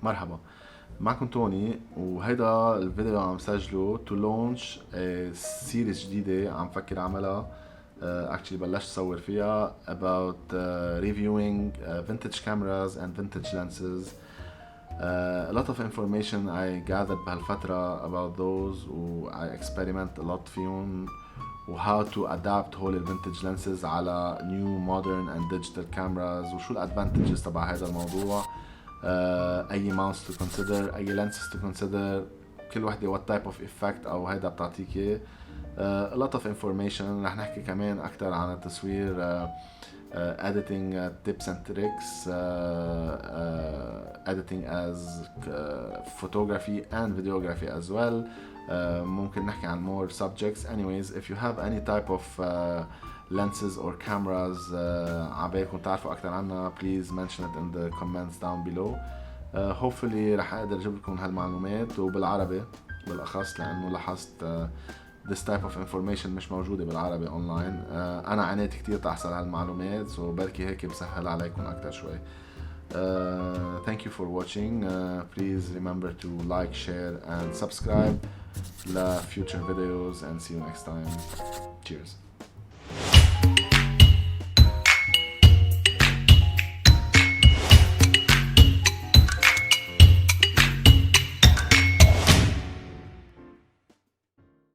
مرحبا، معكم توني، وهيدا الفيديو عم سجله to launch سيريز جديدة عم فكر عملها. actually بلشت صور فيها about reviewing vintage cameras and vintage lenses. A lot of information I gathered بهالفترة about those, و I experiment a lot فيهم, و how to adapt هول الفينتج lenses على new modern and digital cameras, وشو الادفانتجز تبع هذا الموضوع. اي mounts to consider, اي lenses to consider, كل وحدة what type of effect او هيدا بتعطيك اياه. A lot of information. رح نحكي كمان اكتر عن التصوير, editing tips and tricks, editing as photography and videography as well. ممكن نحكي عن more subjects. Anyways, if you have any type of lenses or cameras عبالكم تعرفوا أكتر عنها, please mention it in the comments down below. Hopefully رح أقدر أجيب لكم هالمعلومات وبالعربي بالأخص, لأنه لاحظت this type of information مش موجودة بالعربي online. أنا عانيت كتير تحصل على المعلومات, so بركي هيك بسهل عليكم أكتر شوي. Thank you for watching. Please remember to like, share and subscribe for future videos, and see you next time. Cheers.